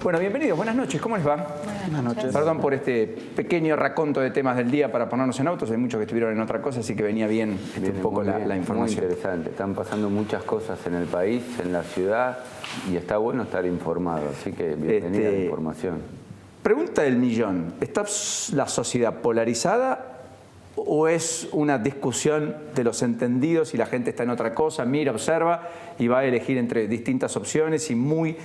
Bueno, bienvenidos, buenas noches, ¿cómo les va? Buenas noches. Perdón por este pequeño raconto de temas del día para ponernos en autos, hay muchos que estuvieron en otra cosa, así que venía bien un poco la información. Muy interesante, están pasando muchas cosas en el país, en la ciudad, y está bueno estar informado, así que bienvenida a la información. Pregunta del millón, ¿está la sociedad polarizada o es una discusión de los entendidos y la gente está en otra cosa, mira, observa y va a elegir entre distintas opciones y muy,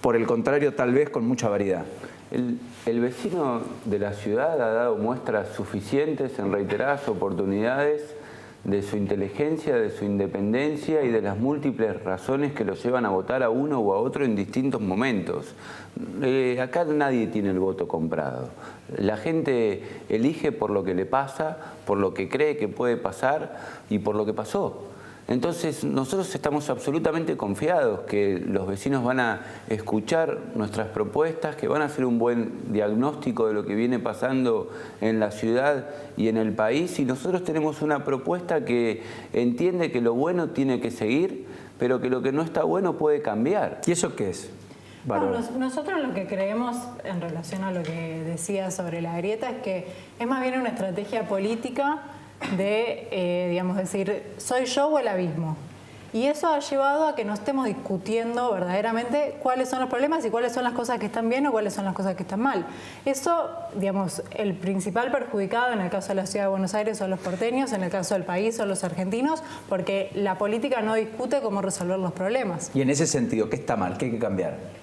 por el contrario, tal vez con mucha variedad? El vecino de la ciudad ha dado muestras suficientes en reiteradas oportunidades de su inteligencia, de su independencia y de las múltiples razones que lo llevan a votar a uno o a otro en distintos momentos. Acá nadie tiene el voto comprado. La gente elige por lo que le pasa, por lo que cree que puede pasar y por lo que pasó. Entonces nosotros estamos absolutamente confiados que los vecinos van a escuchar nuestras propuestas, que van a hacer un buen diagnóstico de lo que viene pasando en la ciudad y en el país, y nosotros tenemos una propuesta que entiende que lo bueno tiene que seguir, pero que lo que no está bueno puede cambiar. ¿Y eso qué es? Bueno, nosotros lo que creemos en relación a lo que decía sobre la grieta es que es más bien una estrategia política de, digamos, decir, ¿soy yo o el abismo? Y eso ha llevado a que no estemos discutiendo verdaderamente cuáles son los problemas y cuáles son las cosas que están bien o cuáles son las cosas que están mal. Eso, digamos, el principal perjudicado en el caso de la Ciudad de Buenos Aires son los porteños, en el caso del país son los argentinos, porque la política no discute cómo resolver los problemas. Y en ese sentido, ¿qué está mal? ¿Qué hay que cambiar?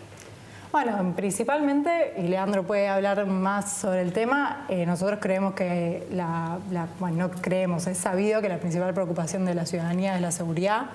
Bueno, principalmente, y Leandro puede hablar más sobre el tema, nosotros creemos que bueno, no creemos, es sabido que la principal preocupación de la ciudadanía es la seguridad.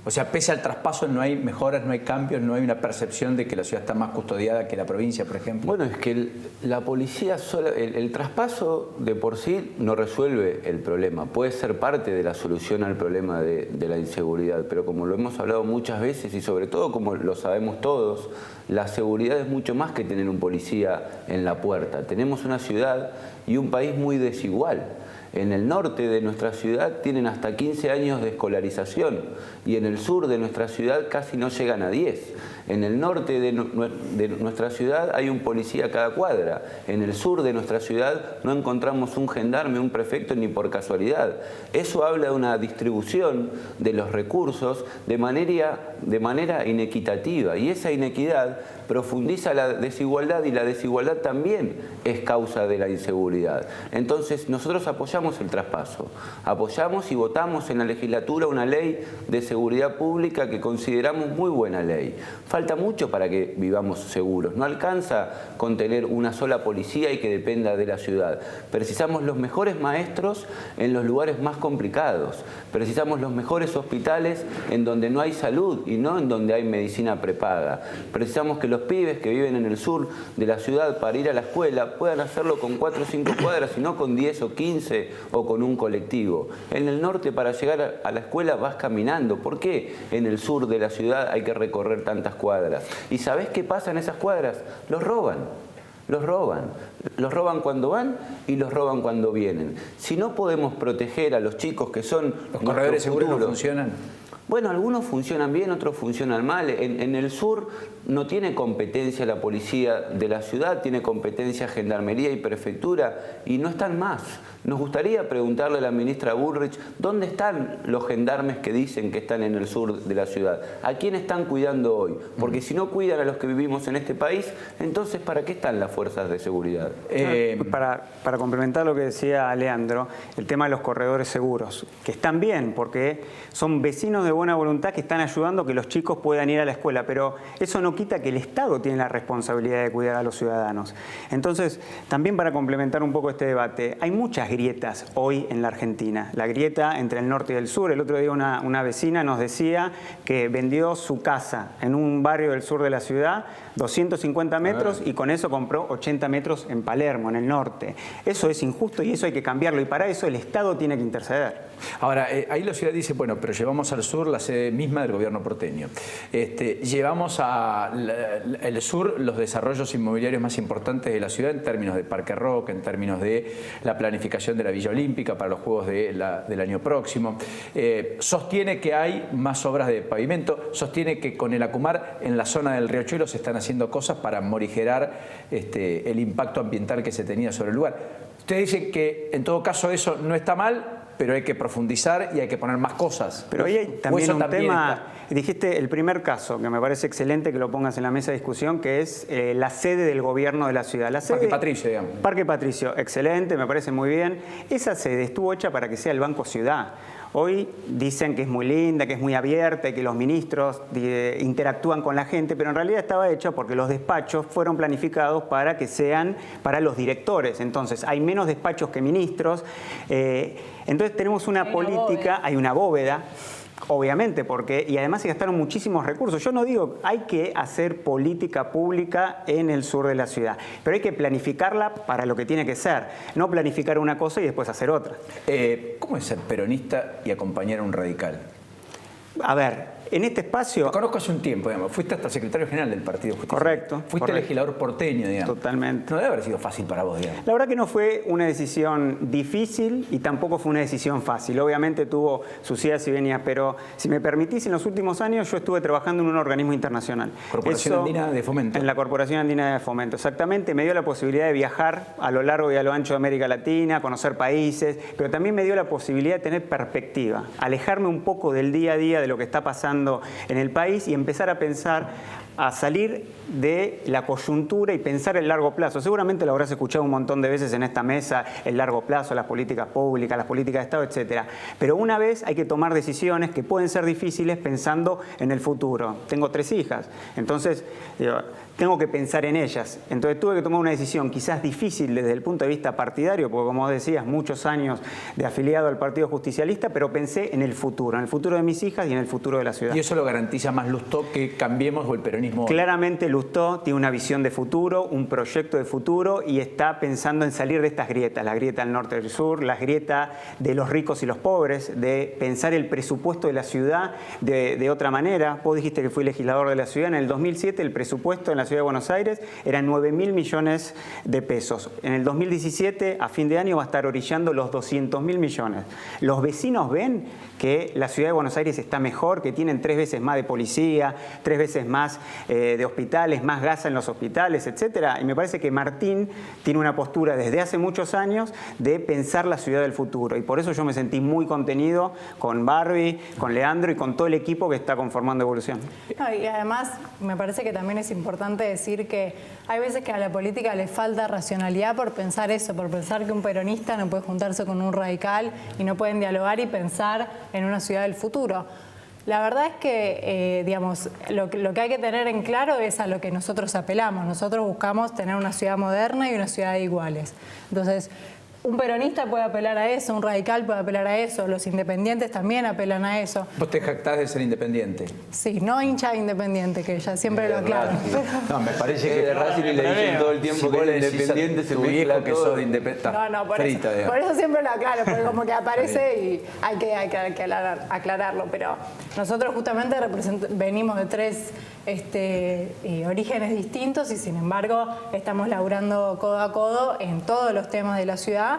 O sea, pese al traspaso no hay mejoras, no hay cambios, no hay una percepción de que la ciudad está más custodiada que la provincia, por ejemplo. Bueno, es que la policía sola, el traspaso de por sí no resuelve el problema, puede ser parte de la solución al problema de la inseguridad, pero como lo hemos hablado muchas veces y sobre todo como lo sabemos todos, la seguridad es mucho más que tener un policía en la puerta. Tenemos una ciudad y un país muy desigual. En el norte de nuestra ciudad tienen hasta 15 años de escolarización y en el sur de nuestra ciudad casi no llegan a 10. En el norte de nuestra ciudad hay un policía cada cuadra. En el sur de nuestra ciudad no encontramos un gendarme, un prefecto ni por casualidad. Eso habla de una distribución de los recursos de manera inequitativa, y esa inequidad profundiza la desigualdad y la desigualdad también es causa de la inseguridad. Entonces nosotros apoyamos el traspaso, apoyamos y votamos en la legislatura una ley de seguridad pública que consideramos muy buena ley. Falta mucho para que vivamos seguros, no alcanza con tener una sola policía y que dependa de la ciudad. Precisamos los mejores maestros en los lugares más complicados, precisamos los mejores hospitales en donde no hay salud y no en donde hay medicina prepaga. Precisamos que los pibes que viven en el sur de la ciudad para ir a la escuela puedan hacerlo con 4 o 5 cuadras y no con 10 o 15 o con un colectivo. En el norte para llegar a la escuela vas caminando. ¿Por qué en el sur de la ciudad hay que recorrer tantas cuadras? ¿Y sabés qué pasa en esas cuadras? Los roban. Los roban. Los roban cuando van y los roban cuando vienen. Si no podemos proteger a los chicos que son ¿Los corredores seguros no funcionan? Bueno, algunos funcionan bien, otros funcionan mal. En el sur no tiene competencia la policía de la ciudad, tiene competencia gendarmería y prefectura y no están más. Nos gustaría preguntarle a la ministra Bullrich dónde están los gendarmes que dicen que están en el sur de la ciudad. ¿A quién están cuidando hoy? Porque si no cuidan a los que vivimos en este país, entonces ¿para qué están las fuerzas de seguridad? Para complementar lo que decía Leandro, el tema de los corredores seguros, que están bien porque son vecinos de buena voluntad que están ayudando a que los chicos puedan ir a la escuela, pero eso no quita que el Estado tiene la responsabilidad de cuidar a los ciudadanos. Entonces, también para complementar un poco este debate, hay muchas grietas hoy en la Argentina. La grieta entre el norte y el sur. El otro día una vecina nos decía que vendió su casa en un barrio del sur de la ciudad, 250 metros, y con eso compró 80 metros en Palermo, en el norte. Eso es injusto y eso hay que cambiarlo, y para eso el Estado tiene que interceder. Ahora, ahí la ciudad dice, bueno, pero llevamos al sur Sur la sede misma del gobierno porteño. Llevamos al sur los desarrollos inmobiliarios más importantes de la ciudad en términos de Parque Rock, en términos de la planificación de la Villa Olímpica para los Juegos del año próximo. Sostiene que hay más obras de pavimento, sostiene que con el Acumar en la zona del Riachuelo se están haciendo cosas para morigerar el impacto ambiental que se tenía sobre el lugar. Usted dice que en todo caso eso no está mal, pero hay que profundizar y hay que poner más cosas. Pero ahí hay también un tema, dijiste el primer caso, que me parece excelente que lo pongas en la mesa de discusión, que es la sede del gobierno de la ciudad. La sede, Parque Patricio, digamos. Parque Patricio, excelente, me parece muy bien. Esa sede estuvo hecha para que sea el Banco Ciudad. Hoy dicen que es muy linda, que es muy abierta y que los ministros interactúan con la gente, pero en realidad estaba hecha porque los despachos fueron planificados para que sean para los directores. Entonces, hay menos despachos que ministros. Entonces, tenemos una política, hay una bóveda. Obviamente, y además se gastaron muchísimos recursos. Yo no digo, hay que hacer política pública en el sur de la ciudad, pero hay que planificarla para lo que tiene que ser, no planificar una cosa y después hacer otra. ¿Cómo es ser peronista y acompañar a un radical? A ver, en este espacio... Te conozco hace un tiempo, digamos. Fuiste hasta secretario general del Partido Justicialista. Correcto. Fuiste legislador porteño, digamos. Totalmente. No debe haber sido fácil para vos, digamos. La verdad que no fue una decisión difícil y tampoco fue una decisión fácil. Obviamente tuvo sus idas y venidas, pero si me permitís, en los últimos años yo estuve trabajando en un organismo internacional. Corporación Andina de Fomento. En la Corporación Andina de Fomento, exactamente. Me dio la posibilidad de viajar a lo largo y a lo ancho de América Latina, conocer países, pero también me dio la posibilidad de tener perspectiva, alejarme un poco del día a día de lo que está pasando en el país y empezar a pensar, a salir de la coyuntura y pensar el largo plazo. Seguramente lo habrás escuchado un montón de veces en esta mesa, el largo plazo, las políticas públicas, las políticas de Estado, etcétera. Pero una vez hay que tomar decisiones que pueden ser difíciles pensando en el futuro. Tengo 3 hijas, entonces tengo que pensar en ellas. Entonces tuve que tomar una decisión quizás difícil desde el punto de vista partidario, porque como decías, muchos años de afiliado al Partido Justicialista, pero pensé en el futuro de mis hijas y en el futuro de la ciudad. ¿Y eso lo garantiza más Lustó que Cambiemos o el peronismo? Claramente Lustó tiene una visión de futuro, un proyecto de futuro y está pensando en salir de estas grietas, la grieta del norte y del sur, la grieta de los ricos y los pobres, de pensar el presupuesto de la ciudad de otra manera. Vos dijiste que fui legislador de la ciudad. En el 2007 el presupuesto en la ciudad de Buenos Aires era 9.000 millones de pesos. En el 2017, a fin de año, va a estar orillando los 200.000 millones. Los vecinos ven que la ciudad de Buenos Aires está mejor, que tienen 3 veces más de policía, 3 veces más de hospitales, más gas en los hospitales, etcétera. Y me parece que Martín tiene una postura desde hace muchos años de pensar la ciudad del futuro. Y por eso yo me sentí muy contenido con Barbie, con Leandro y con todo el equipo que está conformando Evolución. No, y además me parece que también es importante decir que hay veces que a la política le falta racionalidad por pensar eso, por pensar que un peronista no puede juntarse con un radical y no pueden dialogar y pensar en una ciudad del futuro. La verdad es que, digamos, lo que hay que tener en claro es a lo que nosotros apelamos. Nosotros buscamos tener una ciudad moderna y una ciudad de iguales. Entonces, un peronista puede apelar a eso, un radical puede apelar a eso, los independientes también apelan a eso. ¿Vos te jactás de ser independiente? Sí, no hincha de Independiente, que ya siempre lo aclaro. No, me parece que de Racing y le dicen todo el tiempo que el Independiente se mezcla que todo. sos de Independiente. No, por eso siempre lo aclaro, porque como que aparece y hay que aclararlo. Pero nosotros justamente venimos de 3 orígenes distintos y sin embargo estamos laburando codo a codo en todos los temas de la ciudad.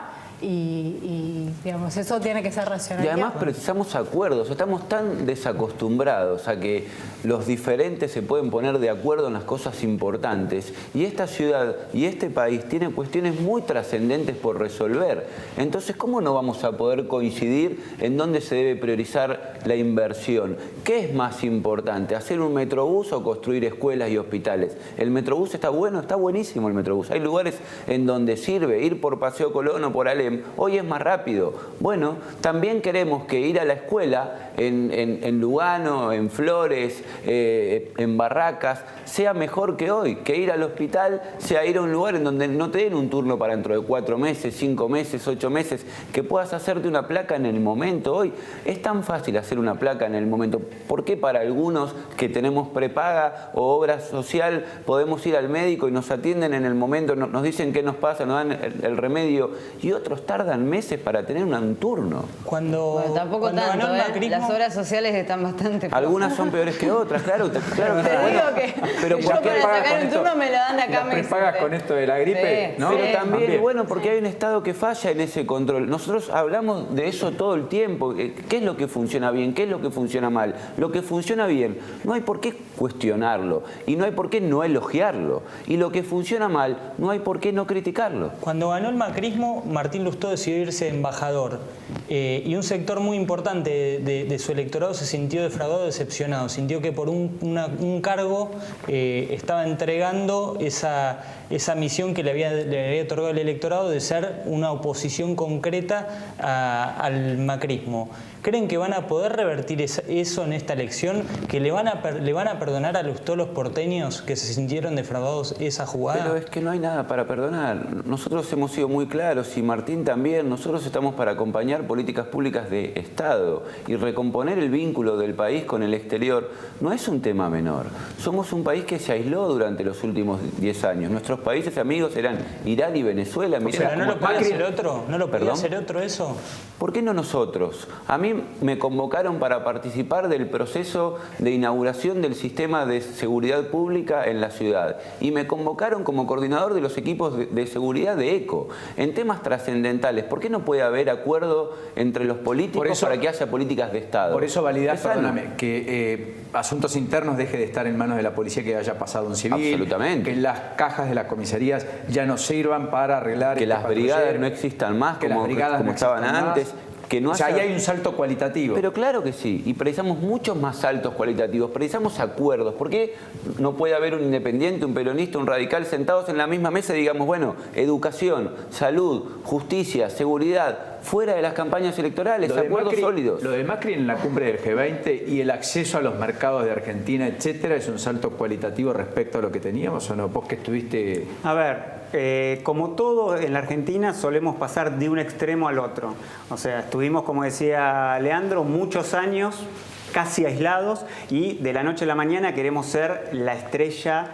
Y digamos, eso tiene que ser racional. Y además precisamos acuerdos, estamos tan desacostumbrados a que los diferentes se pueden poner de acuerdo en las cosas importantes y esta ciudad y este país tienen cuestiones muy trascendentes por resolver. Entonces, ¿cómo no vamos a poder coincidir en dónde se debe priorizar la inversión? ¿Qué es más importante, hacer un metrobús o construir escuelas y hospitales? El metrobús está bueno, está buenísimo el metrobús. Hay lugares en donde sirve ir por Paseo Colón o por Alem. Hoy es más rápido. Bueno, también queremos que ir a la escuela en Lugano, en Flores, en Barracas, sea mejor que hoy, que ir al hospital sea ir a un lugar en donde no te den un turno para dentro de 4 meses, 5 meses, 8 meses, que puedas hacerte una placa en el momento. Hoy es tan fácil hacer una placa en el momento. ¿Por qué para algunos que tenemos prepaga o obra social podemos ir al médico y nos atienden en el momento, nos dicen qué nos pasa, nos dan el remedio, y otros otros tardan meses para tener un turno. Bueno, tampoco cuando tanto, ganó el macrismo, las obras sociales están bastante... Algunas son peores que otras, claro. Te digo que pero yo ¿por qué para pagas sacar con un esto? turno me lo dan acá Las meses. prepagas con esto de la gripe, Sí, ¿no? Pero sí. también, bueno, porque hay un Estado que falla en ese control. Nosotros hablamos de eso todo el tiempo. ¿Qué es lo que funciona bien? ¿Qué es lo que funciona mal? Lo que funciona bien, no hay por qué cuestionarlo y no hay por qué no elogiarlo. Y lo que funciona mal, no hay por qué no criticarlo. Cuando ganó el macrismo, Martín Lustó decidió irse embajador y un sector muy importante de su electorado se sintió defraudado, decepcionado. Sintió que por un cargo estaba entregando esa misión que le había otorgado el electorado de ser una oposición concreta al macrismo. ¿Creen que van a poder revertir eso en esta elección? ¿Que le van a perdonar a Lustó los porteños que se sintieron defraudados esa jugada? Pero es que no hay nada para perdonar. Nosotros hemos sido muy claros y Martín también. Nosotros estamos para acompañar políticas públicas de Estado y recomponer el vínculo del país con el exterior. No es un tema menor. Somos un país que se aisló durante los últimos 10 años. Nuestros países amigos eran Irán y Venezuela. ¿Pero no lo podía hacer otro? ¿No lo podía ¿Perdón? hacer otro eso? ¿Por qué no nosotros? A mí me convocaron para participar del proceso de inauguración del sistema de seguridad pública en la ciudad y me convocaron como coordinador de los equipos de seguridad de ECO en temas trascendentales. ¿Por qué no puede haber acuerdo entre los políticos para que haya políticas de Estado? Por eso validás, Es sano. perdóname, que asuntos internos deje de estar en manos de la policía, que haya pasado un civil. Absolutamente. Que las cajas de las comisarías ya no sirvan para arreglar... Que las brigadas no existan más que como, las brigadas como no estaban existan más. antes. Que no o sea, haya... ahí hay un salto cualitativo. Pero claro que sí, y precisamos muchos más saltos cualitativos, precisamos acuerdos. ¿Por qué no puede haber un independiente, un peronista, un radical sentados en la misma mesa y digamos, bueno, educación, salud, justicia, seguridad, fuera de las campañas electorales, acuerdos sólidos? Lo de Macri en la cumbre del G20 y el acceso a los mercados de Argentina, etcétera, ¿es un salto cualitativo respecto a lo que teníamos o no? Vos que estuviste... A ver, como todo en la Argentina solemos pasar de un extremo al otro. O sea, estuvimos, como decía Leandro, muchos años casi aislados y de la noche a la mañana queremos ser la estrella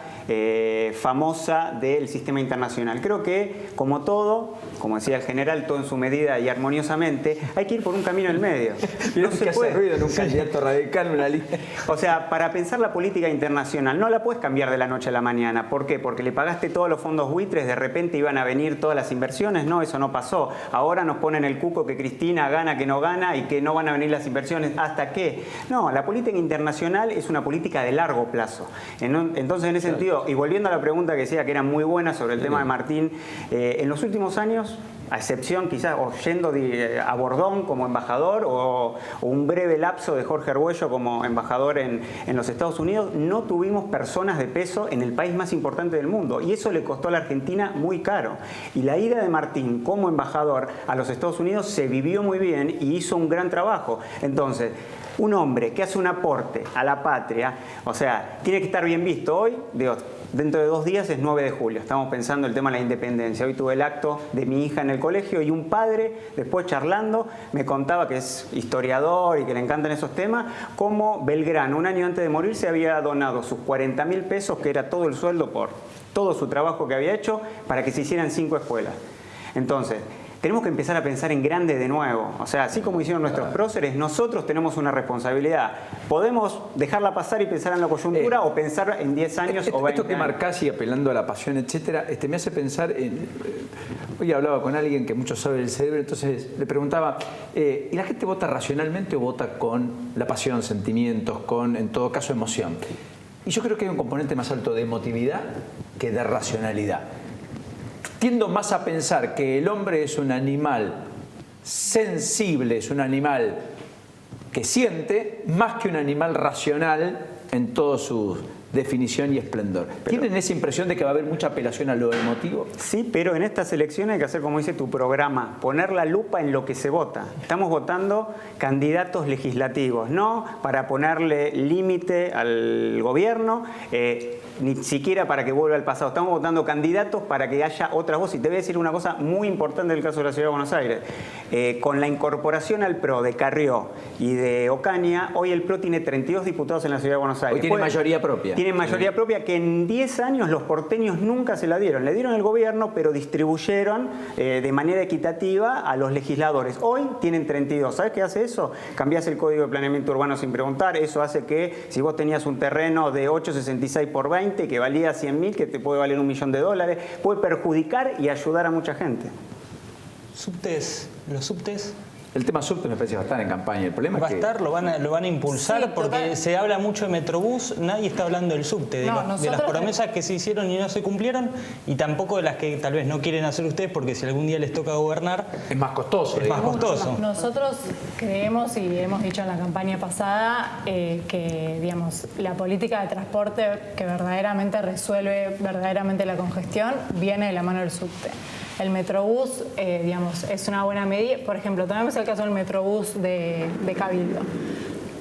famosa del sistema internacional. Creo que, como todo, como decía el general, todo en su medida y armoniosamente, hay que ir por un camino en el medio. No se puede ruido en un candidato radical, en una lista. O sea, para pensar la política internacional no la puedes cambiar de la noche a la mañana. ¿Por qué? Porque le pagaste todos los fondos buitres, de repente iban a venir todas las inversiones. No, eso no pasó. Ahora nos ponen el cuco que Cristina gana, que no gana y que no van a venir las inversiones. ¿Hasta qué? No, la política internacional es una política de largo plazo. Entonces, en ese sentido, y volviendo a la pregunta que decía que era muy buena sobre el tema de Martín, en los últimos años, a excepción quizás, o yendo a Bordón como embajador o un breve lapso de Jorge Argüello como embajador en los Estados Unidos, no tuvimos personas de peso en el país más importante del mundo y eso le costó a la Argentina muy caro. Y la ida de Martín como embajador a los Estados Unidos se vivió muy bien y hizo un gran trabajo. Entonces, un hombre que hace un aporte a la patria, o sea, tiene que estar bien visto hoy, digo, dentro de 2 días es 9 de julio, estamos pensando el tema de la independencia. Hoy tuve el acto de mi hija en el colegio y un padre, después charlando, me contaba que es historiador y que le encantan esos temas, cómo Belgrano, un año antes de morir, se había donado sus 40.000 pesos, que era todo el sueldo por todo su trabajo que había hecho, para que se hicieran 5 escuelas. Entonces, tenemos que empezar a pensar en grande de nuevo. O sea, así como hicieron nuestros próceres, nosotros tenemos una responsabilidad. Podemos dejarla pasar y pensar en la coyuntura o pensar en 10 años o 20 Esto que años. marcás y apelando a la pasión, etcétera, me hace pensar en... Hoy hablaba con alguien que mucho sabe del cerebro, entonces le preguntaba, ¿y la gente vota racionalmente o vota con la pasión, sentimientos, con, en todo caso, emoción? Y yo creo que hay un componente más alto de emotividad que de racionalidad. Tiendo más a pensar que el hombre es un animal sensible, es un animal que siente, más que un animal racional en toda su definición y esplendor. ¿Tienen esa impresión de que va a haber mucha apelación a lo emotivo? Sí, pero en estas elecciones hay que hacer como dice tu programa, poner la lupa en lo que se vota. Estamos votando candidatos legislativos, no para ponerle límite al gobierno, ni siquiera para que vuelva al pasado. Estamos votando candidatos para que haya otras voces. Y te voy a decir una cosa muy importante del caso de la Ciudad de Buenos Aires. Con la incorporación al PRO de Carrió y de Ocaña, hoy el PRO tiene 32 diputados en la Ciudad de Buenos Aires. Hoy tiene mayoría propia. Tienen mayoría propia que en 10 años los porteños nunca se la dieron. Le dieron al gobierno, pero distribuyeron de manera equitativa a los legisladores. Hoy tienen 32. ¿Sabes qué hace eso? Cambiás el Código de Planeamiento Urbano sin preguntar. Eso hace que si vos tenías un terreno de 8,66 por 20 que valía 100.000, que te puede valer $1 millón, puede perjudicar y ayudar a mucha gente. Los subtes. El tema subte me parece que va a estar en campaña. El problema Va a es que estar, lo van a impulsar, Sí, porque total. se habla mucho de Metrobús, nadie está hablando del subte, de, No, de las nosotros- promesas que se hicieron y no se cumplieron, y tampoco de las que tal vez no quieren hacer ustedes, porque si algún día les toca gobernar, es más costoso. es más digamos. costoso. Nosotros creemos y hemos dicho en la campaña pasada que, digamos, la política de transporte que verdaderamente resuelve verdaderamente la congestión viene de la mano del subte. El Metrobús, digamos, es una buena medida. Por ejemplo, tomemos el caso del Metrobús de Cabildo.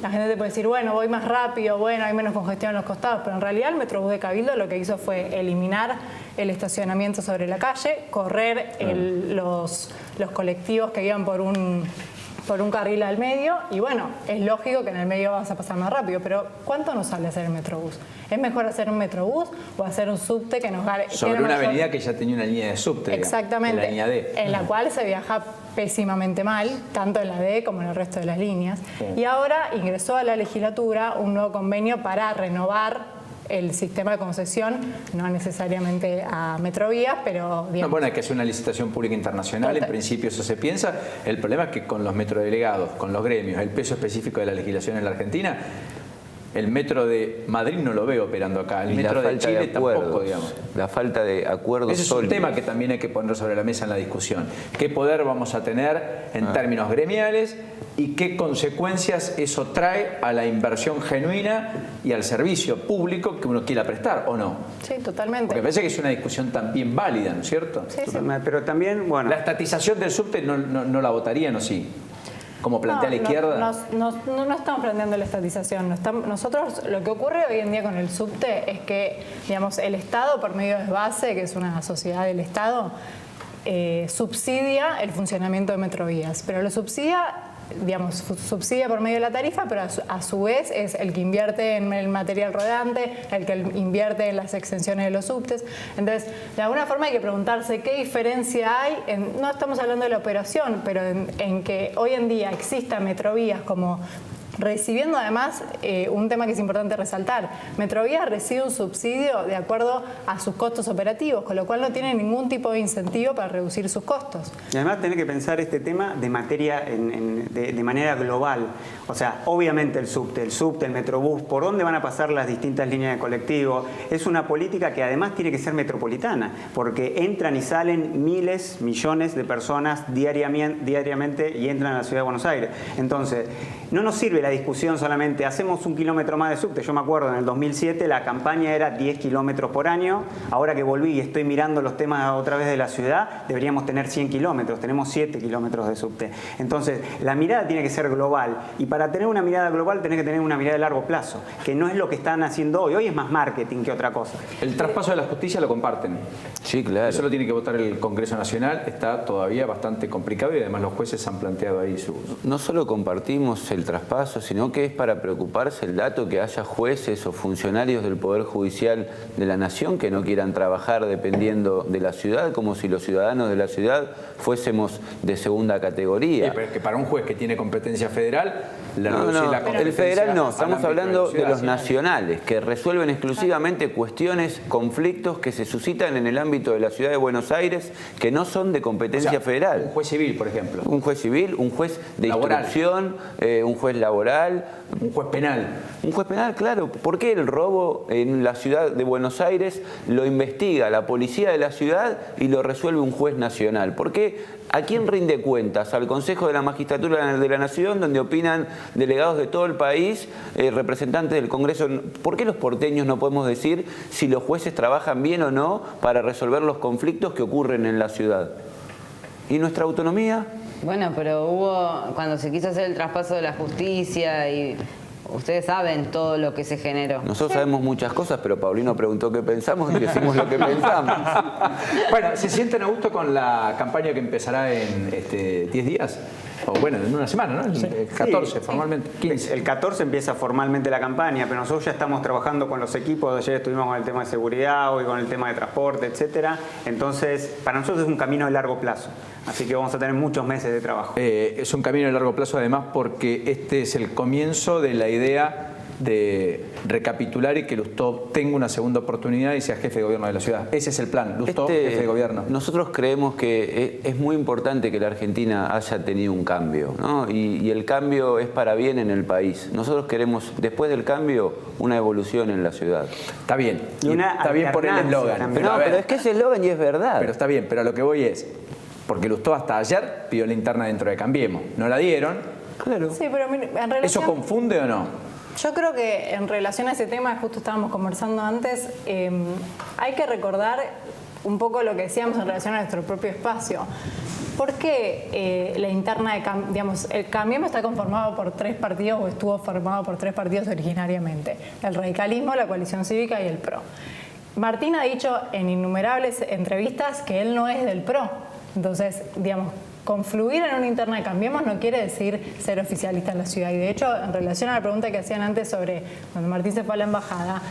La gente te puede decir, bueno, voy más rápido, bueno, hay menos congestión en los costados, pero en realidad el Metrobús de Cabildo lo que hizo fue eliminar el estacionamiento sobre la calle, correr los colectivos que iban por un carril al medio, y bueno, es lógico que en el medio vas a pasar más rápido, pero ¿cuánto nos sale hacer el Metrobús? ¿Es mejor hacer un Metrobús o hacer un subte que nos gane? Sobre una avenida que ya tenía una línea de subte, digamos, Exactamente, la línea D. en la cual se viaja pésimamente mal, tanto en la D como en el resto de las líneas. Y ahora ingresó a la legislatura un nuevo convenio para renovar el sistema de concesión, no necesariamente a Metrovías, pero digamos, No, bueno, hay que hacer una licitación pública internacional, en principio eso se piensa. El problema es que con los metrodelegados, con los gremios, el peso específico de la legislación en la Argentina, el metro de Madrid no lo veo operando acá, el Y metro la de falta Chile de acuerdos, tampoco, digamos. la falta de acuerdos Ese es un sólidos. tema que también hay que poner sobre la mesa en la discusión. ¿Qué poder vamos a tener en términos gremiales y qué consecuencias eso trae a la inversión genuina y al servicio público que uno quiera prestar o no? sí, totalmente. Porque me parece que es una discusión también válida, ¿no es cierto? Sí, sí. Pero también, bueno... La estatización del subte no la votarían, ¿o sí? Como plantea la izquierda. No estamos planteando la estatización. Nosotros, lo que ocurre hoy en día con el subte es que, digamos, el Estado, por medio de SBASE, que es una sociedad del Estado, subsidia el funcionamiento de Metrovías, pero lo subsidia, digamos, subsidia por medio de la tarifa, pero a su vez es el que invierte en el material rodante, el que invierte en las extensiones de los subtes. Entonces, de alguna forma hay que preguntarse qué diferencia hay, no estamos hablando de la operación, pero en que hoy en día exista Metrovías como recibiendo además un tema que es importante resaltar. Metrovías recibe un subsidio de acuerdo a sus costos operativos, con lo cual no tiene ningún tipo de incentivo para reducir sus costos. Y además tener que pensar este tema de materia de manera global. O sea, obviamente el subte, el Metrobús, por dónde van a pasar las distintas líneas de colectivo, es una política que además tiene que ser metropolitana, porque entran y salen miles, millones de personas diariamente y entran a la ciudad de Buenos Aires. Entonces, no nos sirve la discusión solamente, hacemos 1 kilómetro más de subte. Yo me acuerdo, en el 2007 la campaña era 10 kilómetros por año. Ahora que volví y estoy mirando los temas otra vez de la ciudad, deberíamos tener 100 kilómetros, tenemos 7 kilómetros de subte. Entonces, la mirada tiene que ser global. Y para tener una mirada global tenés que tener una mirada de largo plazo, que no es lo que están haciendo hoy. Hoy es más marketing que otra cosa. El traspaso de la justicia lo comparten. Sí, claro. Eso lo tiene que votar el Congreso Nacional. Está todavía bastante complicado y además los jueces han planteado ahí su... No solo compartimos el traspaso, sino que es para preocuparse el dato que haya jueces o funcionarios del Poder Judicial de la Nación que no quieran trabajar dependiendo de la ciudad, como si los ciudadanos de la ciudad fuésemos de segunda categoría. pero es que para un juez que tiene competencia federal, le No, reducir no, la competencia el federal no, al estamos ámbito hablando la de ciudad. los nacionales, que resuelven exclusivamente cuestiones, conflictos que se suscitan en el ámbito de la ciudad de Buenos Aires, que no son de competencia O sea, federal. Un juez civil, por ejemplo. Un juez civil, un juez de Laboral. instrucción, un juez laboral. Un juez penal. Un juez penal, claro. ¿Por qué el robo en la ciudad de Buenos Aires lo investiga la policía de la ciudad y lo resuelve un juez nacional? ¿Por qué? ¿A quién rinde cuentas? Al Consejo de la Magistratura de la Nación, donde opinan delegados de todo el país, representantes del Congreso. ¿Por qué los porteños no podemos decir si los jueces trabajan bien o no para resolver los conflictos que ocurren en la ciudad? ¿Y nuestra autonomía? Bueno, pero cuando se quiso hacer el traspaso de la justicia y ustedes saben todo lo que se generó. Nosotros sabemos muchas cosas, pero Paulino preguntó qué pensamos y decimos lo que pensamos. Bueno, ¿se sienten a gusto con la campaña que empezará en 10 días? o bueno, en una semana, ¿no? El 14 formalmente, 15. El 14 empieza formalmente la campaña, pero nosotros ya estamos trabajando con los equipos. Ayer estuvimos con el tema de seguridad, hoy con el tema de transporte, etcétera. Entonces, para nosotros es un camino de largo plazo. Así que vamos a tener muchos meses de trabajo. Es un camino de largo plazo además porque este es el comienzo de la idea de recapitular y que Lustó tenga una segunda oportunidad y sea jefe de gobierno de la ciudad. Ese es el plan, Lustó, jefe de gobierno. Nosotros creemos que es muy importante que la Argentina haya tenido un cambio, ¿no? Y el cambio es para bien en el país. Nosotros queremos, después del cambio, una evolución en la ciudad. Está bien, Y una está bien por el alternancia eslogan. también. No, a ver, pero es que ese eslogan y es verdad. pero está bien, pero a lo que voy es, porque Lustó hasta ayer pidió la interna dentro de Cambiemos. No la dieron. Claro. Sí, pero en relación... ¿Eso confunde o no? Yo creo que en relación a ese tema, justo estábamos conversando antes, hay que recordar un poco lo que decíamos en relación a nuestro propio espacio. ¿Por qué la interna de digamos, el Cambiemos está conformado por 3 partidos o estuvo formado por 3 partidos originariamente? El radicalismo, la coalición cívica y el PRO. Martín ha dicho en innumerables entrevistas que él no es del PRO. Entonces, digamos, confluir en una interna de Cambiemos no quiere decir ser oficialista en la ciudad. Y de hecho, en relación a la pregunta que hacían antes sobre cuando Martín se fue a la embajada,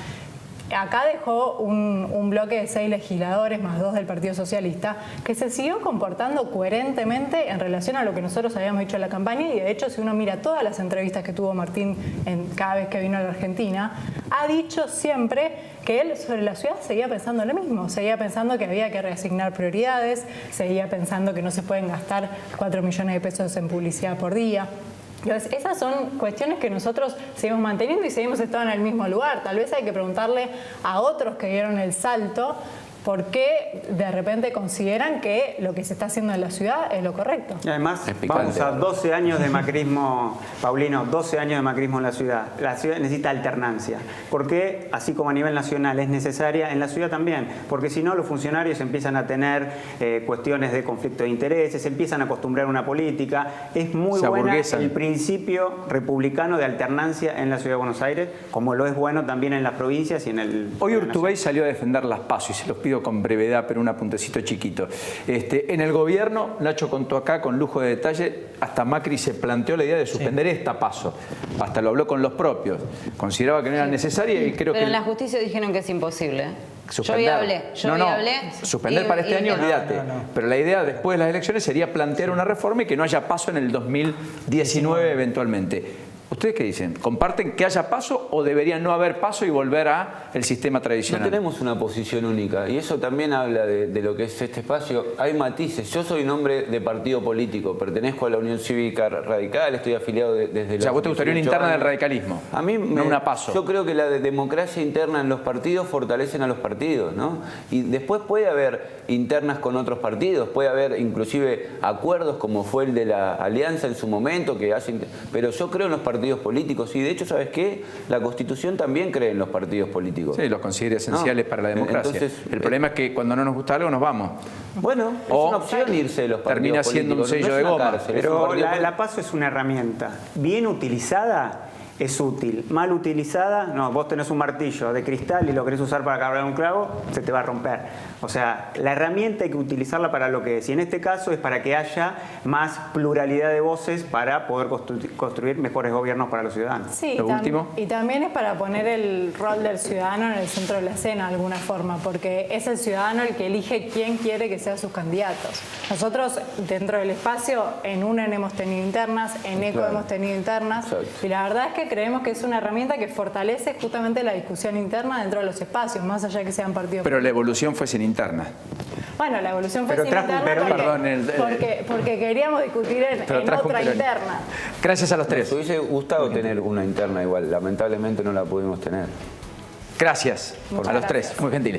acá dejó un bloque de 6 legisladores más 2 del Partido Socialista que se siguió comportando coherentemente en relación a lo que nosotros habíamos dicho en la campaña. Y de hecho, si uno mira todas las entrevistas que tuvo Martín cada vez que vino a la Argentina, ha dicho siempre que él sobre la ciudad seguía pensando lo mismo, seguía pensando que había que reasignar prioridades, seguía pensando que no se pueden gastar 4 millones de pesos en publicidad por día. Entonces, esas son cuestiones que nosotros seguimos manteniendo y seguimos estando en el mismo lugar. Tal vez hay que preguntarle a otros que dieron el salto por qué de repente consideran que lo que se está haciendo en la ciudad es lo correcto. Y además, vamos a 12 años de macrismo, Paulino, 12 años de macrismo en la ciudad. La ciudad necesita alternancia. Porque, así como a nivel nacional es necesaria, en la ciudad también. Porque si no, los funcionarios empiezan a tener cuestiones de conflicto de intereses, empiezan a acostumbrar a una política. Es muy buena el principio republicano de alternancia en la ciudad de Buenos Aires, como lo es bueno también en las provincias y en el... Hoy Urtubey salió a defender las PASO y se los pido con brevedad, pero un apuntecito chiquito. En el gobierno, Nacho contó acá con lujo de detalle, hasta Macri se planteó la idea de suspender esta PASO. Hasta lo habló con los propios. Consideraba que no era necesaria y creo Pero que... en la justicia dijeron que es imposible. Suspender. Yo hoy hablé. Suspender para este año, olvídate. No. Pero la idea después de las elecciones sería plantear una reforma y que no haya PASO en el 2019 eventualmente. ¿Ustedes qué dicen? ¿Comparten que haya PASO o debería no haber PASO y volver al sistema tradicional? No tenemos una posición única y eso también habla de lo que es este espacio. Hay matices. Yo soy un hombre de partido político, pertenezco a la Unión Cívica Radical, estoy afiliado desde los... O sea, ¿vos te gustaría una interna del años. radicalismo? A mí no una PASO. Yo creo que la democracia interna en los partidos fortalecen a los partidos, ¿no? Y después puede haber internas con otros partidos, puede haber inclusive acuerdos como fue el de la Alianza en su momento, que hacen... Pero yo creo en los partidos políticos y de hecho, ¿sabes qué? La Constitución también cree en los partidos políticos. Sí, los considera esenciales para la democracia. Entonces, el problema es que cuando no nos gusta algo nos vamos. Bueno, es O una opción irse de los partidos termina siendo un políticos, sello no es de una goma. cárcel, es un Pero partido la PASO es una herramienta. Bien utilizada es útil. Mal utilizada, no, vos tenés un martillo de cristal y lo querés usar para cargar un clavo, se te va a romper. O sea, la herramienta hay que utilizarla para lo que es. Y en este caso es para que haya más pluralidad de voces para poder construir mejores gobiernos para los ciudadanos. Sí, Lo último. y también es para poner el rol del ciudadano en el centro de la escena de alguna forma, porque es el ciudadano el que elige quién quiere que sean sus candidatos. Nosotros, dentro del espacio, en UNEN hemos tenido internas, en ECO hemos tenido internas, Exacto. y la verdad es que creemos que es una herramienta que fortalece justamente la discusión interna dentro de los espacios, más allá de que sean partidos. Pero la evolución fue sin interna. Bueno, la evolución fue Pero sin trajo un interna Perón. porque queríamos discutir en trajo un otra Perón. interna. Gracias a los tres. Nos hubiese gustado tener una interna igual, lamentablemente no la pudimos tener. Gracias a los tres, muy gentiles.